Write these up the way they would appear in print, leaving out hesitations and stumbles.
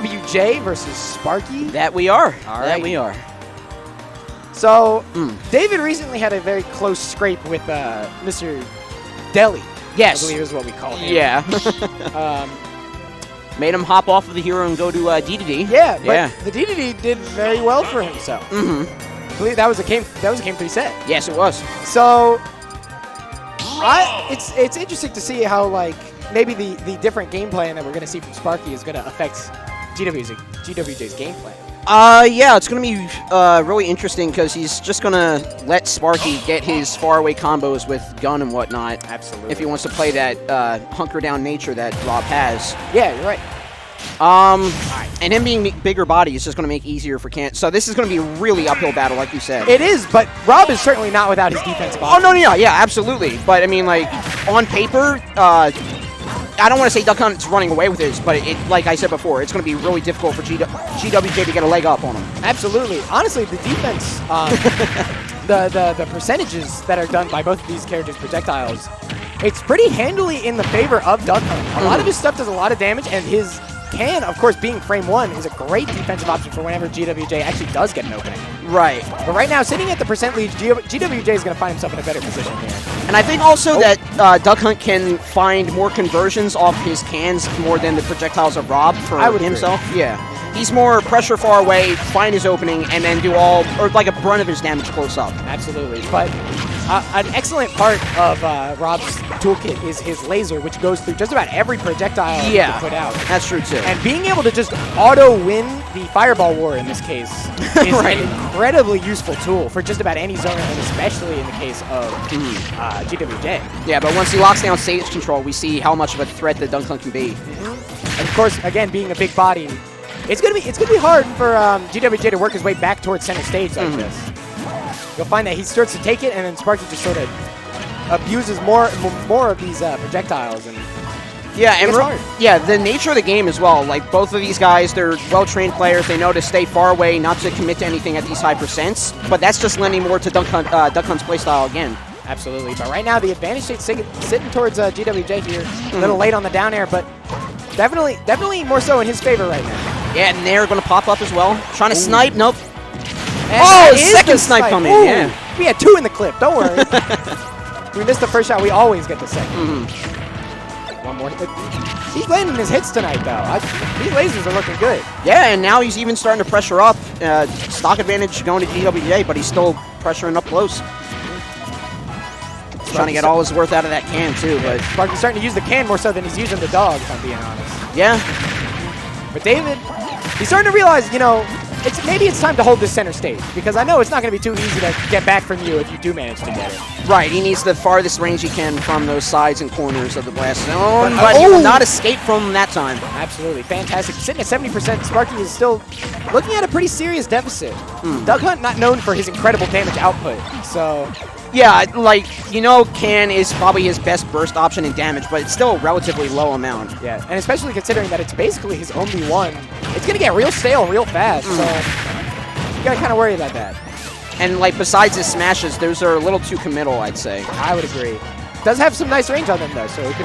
GwJ versus Sparky. That we are. All that right. we are. So, David recently had a very close scrape with Mr. Deli. Yes. I believe is what we call him. Yeah. Made him hop off of the hero and go to DDD. Yeah, but the DDD did very well for himself. I believe that was a game 3 set. Yes, it was. So, it's interesting to see how like maybe the different game plan that we're going to see from Sparky is going to affect GwJ's game plan. Yeah, it's going to be really interesting because he's just going to let Sparky get his faraway combos with gun and whatnot. Absolutely. If he wants to play that hunker-down nature that Rob has. Yeah, you're right. And him being bigger body is just going to make it easier for Kent. So this is going to be a really uphill battle, like you said. It is, but Rob is certainly not without his defensive Oh, options. no, yeah, absolutely. But, I mean, like, on paper, I don't want to say Duck Hunt's running away with this, but like I said before, it's going to be really difficult for GwJ to get a leg up on him. Absolutely. Honestly, the defense, the percentages that are done by both of these characters' projectiles, it's pretty handily in the favor of Duck Hunt. A lot of his stuff does a lot of damage, and his can, of course, being frame 1, is a great defensive option for whenever GwJ actually does get an opening. Right. But right now, sitting at the percent lead, GwJ is going to find himself in a better position here. And I think also that Duck Hunt can find more conversions off his cans more than the projectiles of Rob for himself. Agree. Yeah. He's more pressure far away, find his opening, and then do like a brunt of his damage close up. Absolutely. But an excellent part of Rob's toolkit is his laser, which goes through just about every projectile he can put out. That's true, too. And being able to just auto-win the Fireball War in this case is an incredibly useful tool for just about any zone, and especially in the case of GwJ. Yeah, but once he locks down stage control, we see how much of a threat the Duck Hunt can be. And of course, again, being a big body, it's gonna be hard for GwJ to work his way back towards center stage like this. You'll find that he starts to take it, and then Sparky just sort of abuses more of these projectiles, and the nature of the game as well. Like both of these guys, they're well-trained players. They know to stay far away, not to commit to anything at these high percents. But that's just lending more to Duck Hunt's playstyle again. Absolutely. But right now, the advantage state's sitting towards GwJ here. A little late on the down air, but definitely more so in his favor right now. Yeah, and they're going to pop up as well. Trying to snipe. Nope. And second snipe coming. Yeah. We had 2 in the clip. Don't worry. We missed the first shot. We always get the second. One more. He's landing his hits tonight, though. These lasers are looking good. Yeah, and now he's even starting to pressure up. Stock advantage going to GwJ, but he's still pressuring up close. Trying to get all his worth out of that can, too. But Sparky's starting to use the can more so than he's using the dog, if I'm being honest. Yeah. But David, he's starting to realize, you know, maybe it's time to hold this center stage, because I know it's not going to be too easy to get back from you if you do manage to get it. Right, he needs the farthest range he can from those sides and corners of the blast zone, but he will not escape from that time. Absolutely, fantastic. Sitting at 70%, Sparky is still looking at a pretty serious deficit. Duck Hunt not known for his incredible damage output, so... Yeah, like, you know, can is probably his best burst option in damage, but it's still a relatively low amount. Yeah, and especially considering that it's basically his only one, it's going to get real stale real fast, so you got to kind of worry about that. And, like, besides his smashes, those are a little too committal, I'd say. I would agree. Does have some nice range on them, though, so it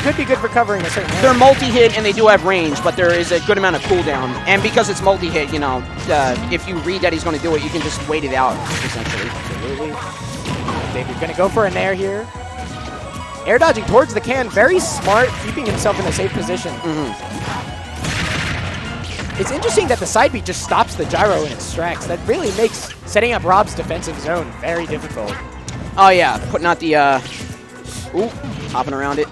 could be good for covering a certain They're multi-hit, and they do have range, but there is a good amount of cooldown. And because it's multi-hit, you know, if you read that he's going to do it, you can just wait it out, essentially. Absolutely. David's going to go for an air here. Air dodging towards the can. Very smart, keeping himself in a safe position. It's interesting that the side beat just stops the gyro in its tracks. That really makes setting up Rob's defensive zone very difficult. Oh, yeah. Putting out the... hopping around it.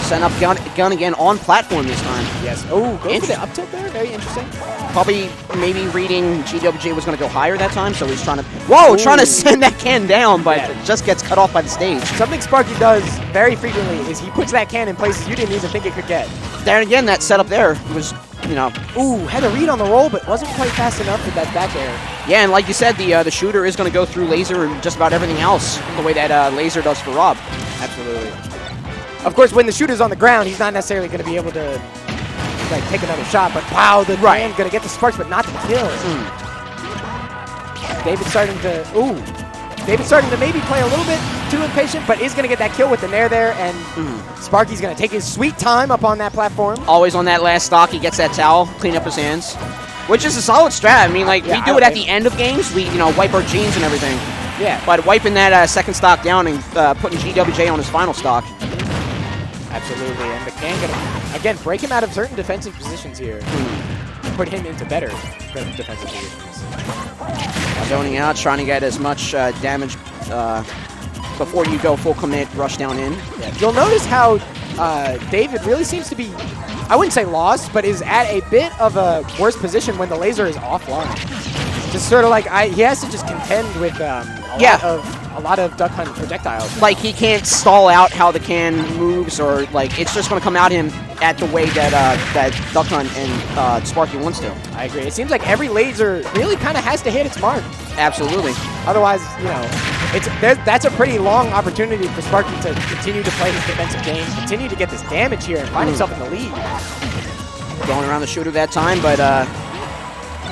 Setting up gun again on platform this time. Yes. Oh, go for the up tilt there. Very interesting. Probably maybe reading GwJ was going to go higher that time, so he's trying to... Whoa! Trying to send that can down, but it just gets cut off by the stage. Something Sparky does very frequently is he puts that can in places you didn't even think it could get. There again, that setup there was, you know... Ooh, had a read on the roll, but wasn't quite fast enough with that back air. Yeah, and like you said, the shooter is going to go through laser and just about everything else, the way that laser does for Rob. Absolutely. Of course, when the shooter's on the ground, he's not necessarily going to be able to like take another shot, but wow, the man's going to get the sparks, but not the kills. David's starting to... Ooh. David's starting to maybe play a little bit too impatient, but is going to get that kill with the nair there, and Sparky's going to take his sweet time up on that platform. Always on that last stock, he gets that towel, clean up his hands, which is a solid strat. I mean, like, we do it at the end of games. We, wipe our jeans and everything. Yeah. But wiping that second stock down and putting GwJ on his final stock. Absolutely, and the can going to, again, break him out of certain defensive positions here. Put him into better defensive positions. Zoning out, trying to get as much damage before you go full commit, rush down in. Yeah. You'll notice how David really seems to be, I wouldn't say lost, but is at a bit of a worse position when the laser is offline. Just sort of like, he has to just contend with a lot of Duck Hunt projectiles. Like, he can't stall out how the can moves, or like it's just going to come at him at the way that that Duck Hunt and Sparky wants to. I agree. It seems like every laser really kind of has to hit its mark. Absolutely. Otherwise, that's a pretty long opportunity for Sparky to continue to play his defensive game, continue to get this damage here, and find himself in the lead. Going around the shooter that time, but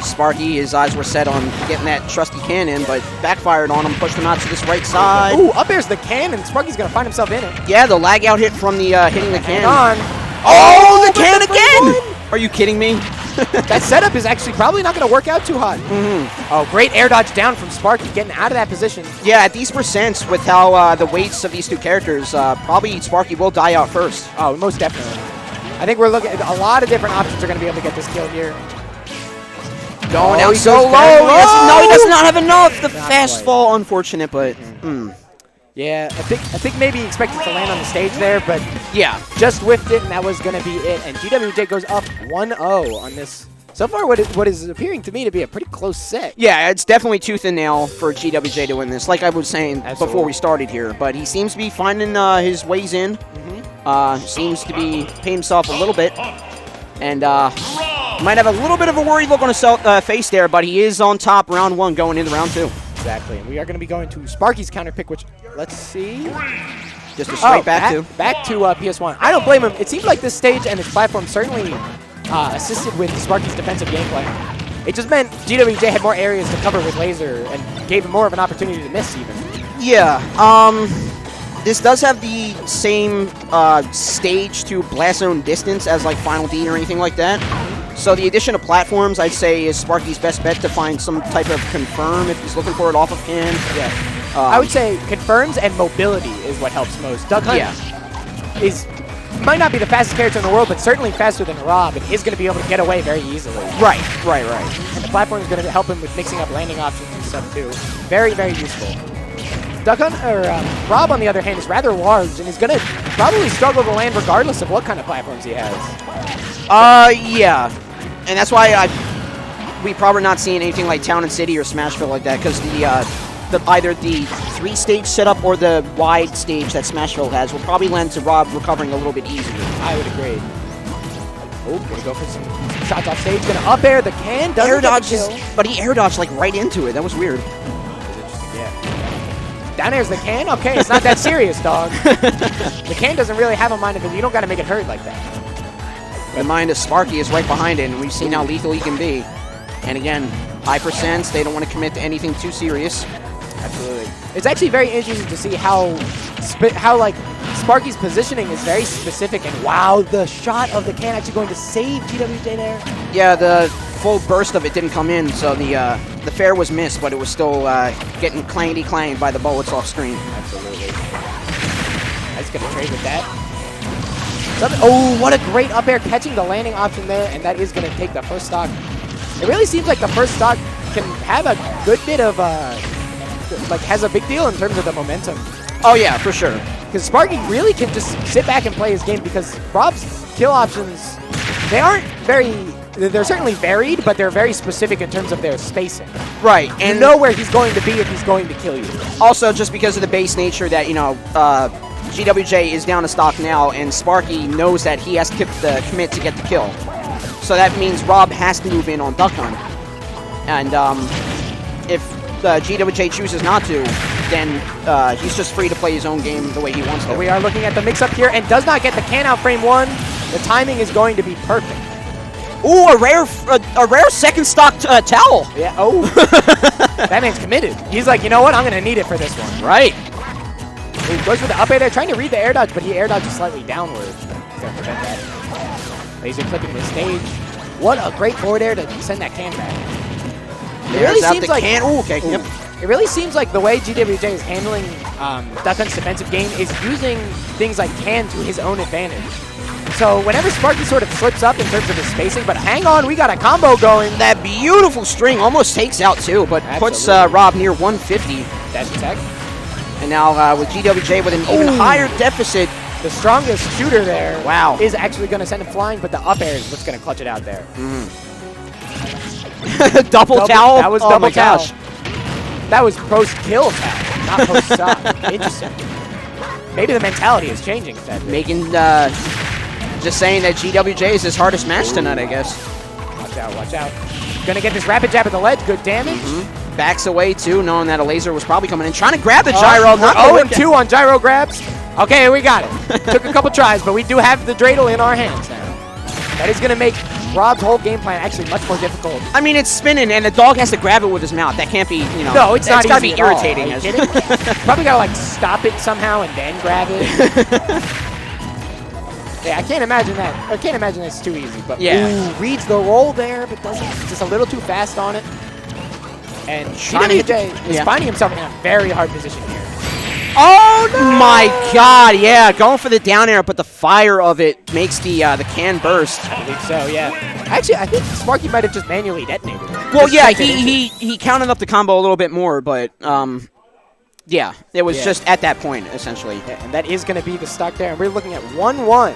Sparky, his eyes were set on getting that trusty can in, but backfired on him, pushed him out to this right side. Ooh, up airs the can, and Sparky's going to find himself in it. Yeah, the lag out hit from the hitting the can. Hang on. Oh, the can again! Are you kidding me? That setup is actually probably not going to work out too hot. Oh, great air dodge down from Sparky, getting out of that position. Yeah, at these percents, with how the weights of these two characters, probably Sparky will die out first. Oh, most definitely. I think we're looking at a lot of different options are going to be able to get this kill here. Going out so low. Yes, no, he does not have enough. The fast fall, unfortunate, but. Yeah, I think maybe he expected to land on the stage there, but yeah, just whiffed it, and that was going to be it. And GwJ goes up 1-0 on this. So far, what is appearing to me to be a pretty close set. Yeah, it's definitely tooth and nail for GwJ to win this, like I was saying before we started here. But he seems to be finding his ways in. Seems to be paying himself a little bit. And might have a little bit of a worried look on his face there, but he is on top round one going into round two. Exactly. And we are going to be going to Sparky's counter pick, which, let's see. Just a straight back to PS1. I don't blame him. It seems like this stage and its platform certainly assisted with Sparky's defensive gameplay. It just meant GwJ had more areas to cover with laser and gave him more of an opportunity to miss even. Yeah. This does have the same stage to blast zone distance as like Final D or anything like that. So the addition of platforms, I'd say, is Sparky's best bet to find some type of confirm if he's looking for it off of him. Yeah. I would say confirms and mobility is what helps most. Duck Hunt might not be the fastest character in the world, but certainly faster than Rob, and is going to be able to get away very easily. Right. And the platform is going to help him with mixing up landing options and stuff too. Very, very useful. Duck Hunt, or Rob, on the other hand, is rather large and is going to probably struggle to land regardless of what kind of platforms he has. Yeah. And that's why we probably not seeing anything like Town and City or Smashville like that, because either the 3-stage setup or the wide stage that Smashville has will probably lend to Rob recovering a little bit easier. I would agree. Oh, gonna go for some shots off stage. Gonna up air the can. Air dodges, but he air dodged like right into it. That was weird. Down air's the can? Okay, it's not that serious, dog. The can doesn't really have a mind of it. You don't got to make it hurt like that. The mind of Sparky is right behind it, and we've seen how lethal he can be. And again, high percents. They don't want to commit to anything too serious. Absolutely. It's actually very interesting to see how like Sparky's positioning is very specific. And wow, the shot of the can actually going to save GwJ there. Yeah, the full burst of it didn't come in, so the fair was missed, but it was still getting clanged by the bullets off screen. Absolutely. That's going to trade with that. Oh, what a great up air, catching the landing option there, and that is going to take the first stock. It really seems like the first stock can have a good bit of, has a big deal in terms of the momentum. Oh, yeah, for sure. Because Sparky really can just sit back and play his game, because Rob's kill options, they're certainly varied, but they're very specific in terms of their spacing. Right. And you know where he's going to be if he's going to kill you. Also, just because of the base nature that, GwJ is down a stock now, and Sparky knows that he has to commit to get the kill. So that means Rob has to move in on Duck Hunt. And if GwJ chooses not to, then he's just free to play his own game the way he wants to. We are looking at the mix-up here, and does not get the can out frame one. The timing is going to be perfect. Ooh, a rare second stock towel. Yeah. Oh. That man's committed. He's like, you know what? I'm gonna need it for this one. Right. Ooh, goes for the up air there, trying to read the air dodge, but he air dodges slightly downward. He's gonna prevent that. Laser clipping the stage. What a great forward air to send that can back. It really seems like Ooh, okay. Yep. It really seems like the way GwJ is handling Duck Hunt's defensive game is using things like can to his own advantage. So whenever Sparky sort of slips up in terms of his spacing, but hang on, we got a combo going. That beautiful string almost takes out too, but puts Rob near 150. Dash attack. And now with GwJ with an even higher deficit. The strongest shooter there Wow. is actually going to send him flying, but the up air is what's going to clutch it out there. Double towel? That was oh double my towel. gosh. That was post-kill towel, not post-stop. Interesting. Maybe the mentality is changing. Making, just saying that GwJ is his hardest match tonight, I guess. Watch out, watch out. Gonna get this rapid jab at the ledge, good damage. Backs away too, knowing that a laser was probably coming in. Trying to grab the gyro. We're 0-2 on gyro grabs. Okay, we got it. Took a couple tries, but we do have the dreidel in our hands now. That is gonna make Rob's whole game plan actually much more difficult. I mean, it's spinning, and the dog has to grab it with his mouth. That can't be, you know. No, it's not easy. It's gotta be irritating. Are you kidding? Probably gotta like stop it somehow and then grab it. Yeah, I can't imagine that. I can't imagine that's too easy. But yeah, reads the roll there, but doesn't. Just a little too fast on it. And GwJ is finding himself in a very hard position here. Oh no! My God, yeah, going for the down air, but the fire of it makes the can burst. I believe so, yeah. Actually, I think Sparky might have just manually detonated it. Well, yeah, he counted up the combo a little bit more, but yeah, it was just at that point essentially. Yeah, and that is going to be the stock there, and we're looking at 1-1.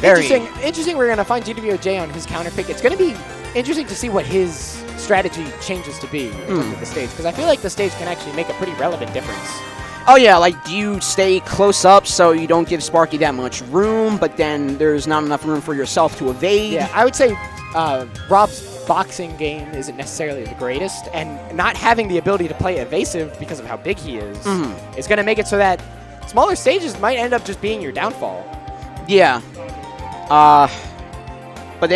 Interesting. We're going to find GwJ on his counter pick. It's going to be interesting to see what his strategy changes to be in terms of the stage, because I feel like the stage can actually make a pretty relevant difference. Oh yeah, like do you stay close up so you don't give Sparky that much room, but then there's not enough room for yourself to evade? Yeah, I would say Rob's boxing game isn't necessarily the greatest, and not having the ability to play evasive because of how big he is going to make it so that smaller stages might end up just being your downfall. Yeah. But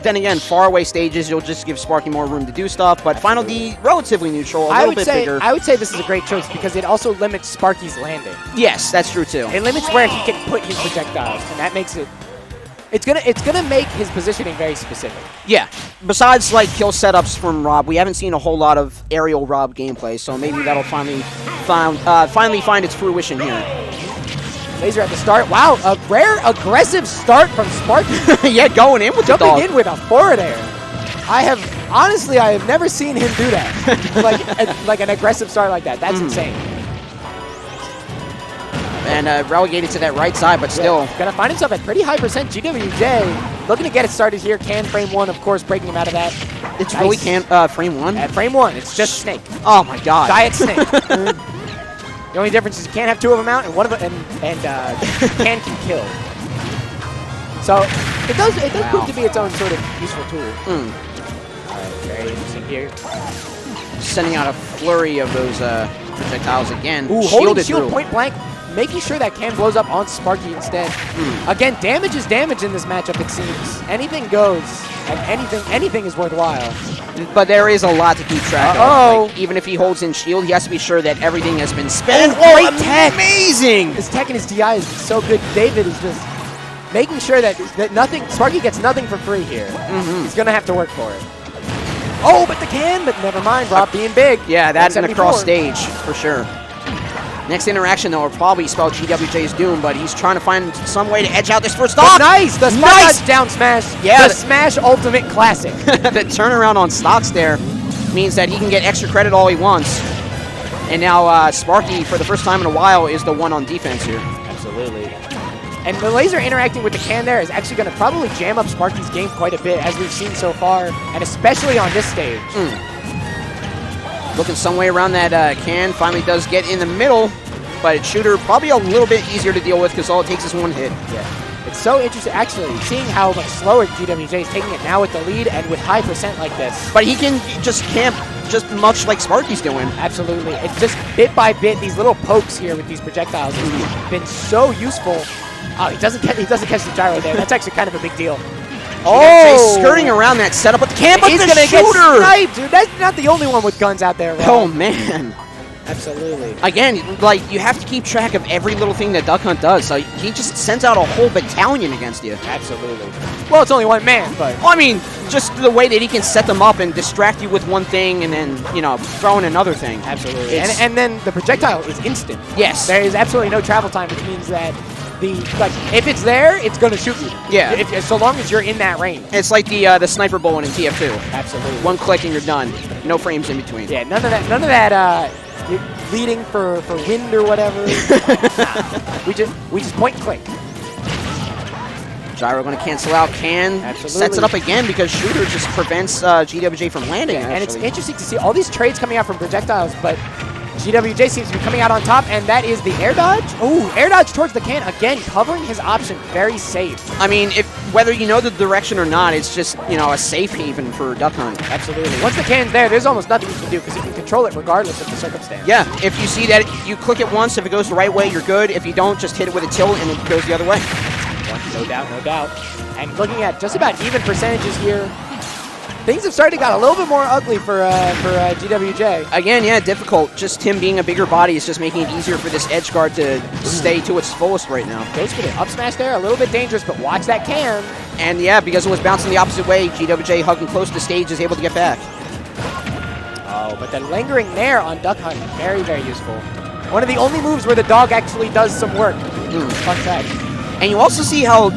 then again, faraway stages, you'll just give Sparky more room to do stuff. But Final D, relatively neutral, a little bit bigger. I would say this is a great choice because it also limits Sparky's landing. Yes, that's true too. It limits where he can put his projectiles, and that makes it. It's gonna make his positioning very specific. Yeah. Besides like kill setups from Rob, we haven't seen a whole lot of aerial Rob gameplay, so maybe that'll finally find its fruition here. Laser at the start. Wow, a rare aggressive start from Sparky. Yeah, going in with the dog. Jumping in with a forward air. I have never seen him do that. like an aggressive start like that. That's insane. And relegated to that right side, but still. Gonna find himself at pretty high percent. GwJ looking to get it started here. Can frame one, of course, breaking him out of that. It's nice. Really can frame one? At frame one, it's just Snake. Oh my God. Diet Snake. The only difference is you can't have two of them out, and one of them can kill. So it does prove to be its own sort of useful tool. All right, very interesting here. Sending out a flurry of those projectiles again. Ooh, holding shield point blank, making sure that can blows up on Sparky instead. Again, damage is damage in this matchup. It seems anything goes, and anything is worthwhile. But there is a lot to keep track of. Like, even if he holds in shield, he has to be sure that everything has been spent. Oh, great tech! Amazing! His tech and his DI is so good. David is just making sure that Sparky gets nothing for free here. He's gonna have to work for it. Oh, but never mind. Rob being big. Yeah, that's an across stage for sure. Next interaction, though, will probably spell GwJ's doom, but he's trying to find some way to edge out this first stock. Nice! The spot down smash. Yeah. The Smash Ultimate Classic. The turnaround on stocks there means that he can get extra credit all he wants. And now Sparky, for the first time in a while, is the one on defense here. Absolutely. And the laser interacting with the can there is actually going to probably jam up Sparky's game quite a bit, as we've seen so far, and especially on this stage. Looking some way around that can. Finally does get in the middle, but shooter probably a little bit easier to deal with because all it takes is one hit. Yeah. It's so interesting, actually, seeing how much slower GwJ is taking it now with the lead and with high percent like this. But he can just camp just much like Sparky's doing. Absolutely. It's just bit by bit, these little pokes here with these projectiles have been so useful. Oh, he doesn't catch the gyro there. That's actually kind of a big deal. Oh! Skirting around that setup with the cam, but He's the gonna shooter! get sniped, dude. That's not the only one with guns out there, Rob. Oh, man. Absolutely. Again, like, you have to keep track of every little thing that Duck Hunt does. So he just sends out a whole battalion against you. Absolutely. Well, it's only one man, but... Well, I mean, just the way that he can set them up and distract you with one thing and then, you know, throw in another thing. Absolutely. And then the projectile is instant. Yes. There is absolutely no travel time, which means that if it's there, it's going to shoot you. Yeah. So long as you're in that range. It's like the sniper bullet in TF2. Absolutely. One click and you're done. No frames in between. Yeah, none of that leading for wind or whatever. Nah. We just point and click. Gyro going to cancel out. Sets it up again because shooter just prevents GwJ from landing. Yeah, and it's interesting to see all these trades coming out from projectiles, but GwJ seems to be coming out on top, and that is the air dodge. Ooh, air dodge towards the can, again, covering his option, very safe. I mean, whether you know the direction or not, it's just, you know, a safe haven for Duck Hunt. Absolutely. Once the can's there, there's almost nothing you can do because you can control it regardless of the circumstance. Yeah, if you see that, you click it once, if it goes the right way, you're good. If you don't, just hit it with a tilt and it goes the other way. No doubt, no doubt. And looking at just about even percentages here, things have started to get a little bit more ugly for GwJ. Again, yeah, difficult. Just him being a bigger body is just making it easier for this edge guard to stay to its fullest right now. Goes for the up smash there, a little bit dangerous, but watch that can. And yeah, because it was bouncing the opposite way, GwJ hugging close to the stage is able to get back. Oh, but the lingering there on Duck Hunt, very, very useful. One of the only moves where the dog actually does some work. Fun fact. And you also see how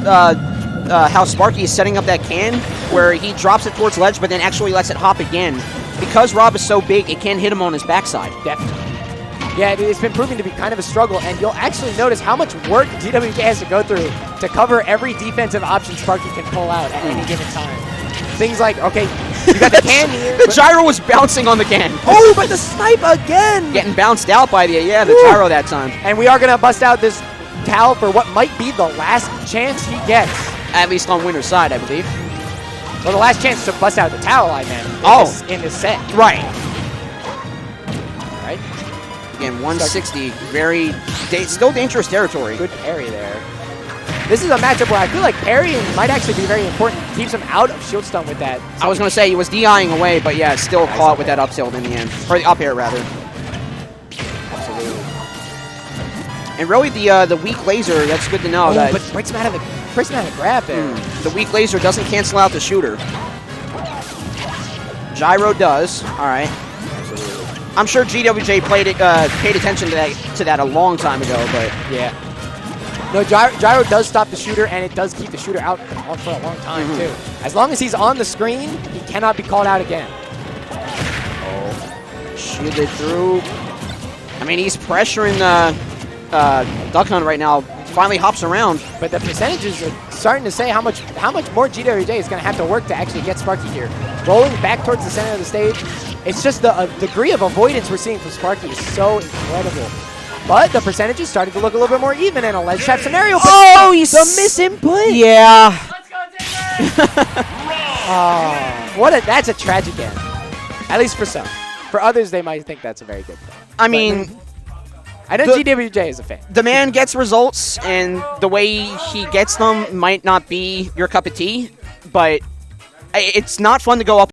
Sparky is setting up that can, where he drops it towards ledge, but then actually lets it hop again. Because Rob is so big, it can hit him on his backside. Definitely. Yeah, it's been proving to be kind of a struggle, and you'll actually notice how much work GwJ has to go through to cover every defensive option Sparky can pull out at any given time. Things like, okay, you got the can here. The gyro was bouncing on the can. Oh, but the snipe again! Getting bounced out by the gyro that time. And we are going to bust out this Tal for what might be the last chance he gets. At least on winner's side, I believe. Well, the last chance to bust out the Tal, I meant, in this set. Right. Right. Again, 160, still dangerous territory. Good parry there. This is a matchup where I feel like parrying might actually be very important. Keeps him out of shield stun with that. I was going to say, he was DIing away, but yeah, still caught with that up tilt in the end. Or the up air, rather. And really, the weak laser, that's good to know. But breaks him out of the grab there. The weak laser doesn't cancel out the shooter. Gyro does. All right. Absolutely. I'm sure GwJ paid attention to that a long time ago, but... Yeah. No, Gyro does stop the shooter, and it does keep the shooter out for a long time, too. As long as he's on the screen, he cannot be called out again. Oh. Shielded through. I mean, he's pressuring Duck Hunt right now. Finally hops around. But the percentages are starting to say how much more GwJ is going to have to work to actually get Sparky here. Rolling back towards the center of the stage. It's just the degree of avoidance we're seeing from Sparky is so incredible. But the percentages starting to look a little bit more even in a ledge trap scenario. But oh, he's the misinput. Yeah. Let's go, Taylor! Oh, that's a tragic end. At least for some. For others, they might think that's a very good thing. I mean, I know GwJ is a fan. The man gets results, and the way he gets them might not be your cup of tea, but it's not fun to go up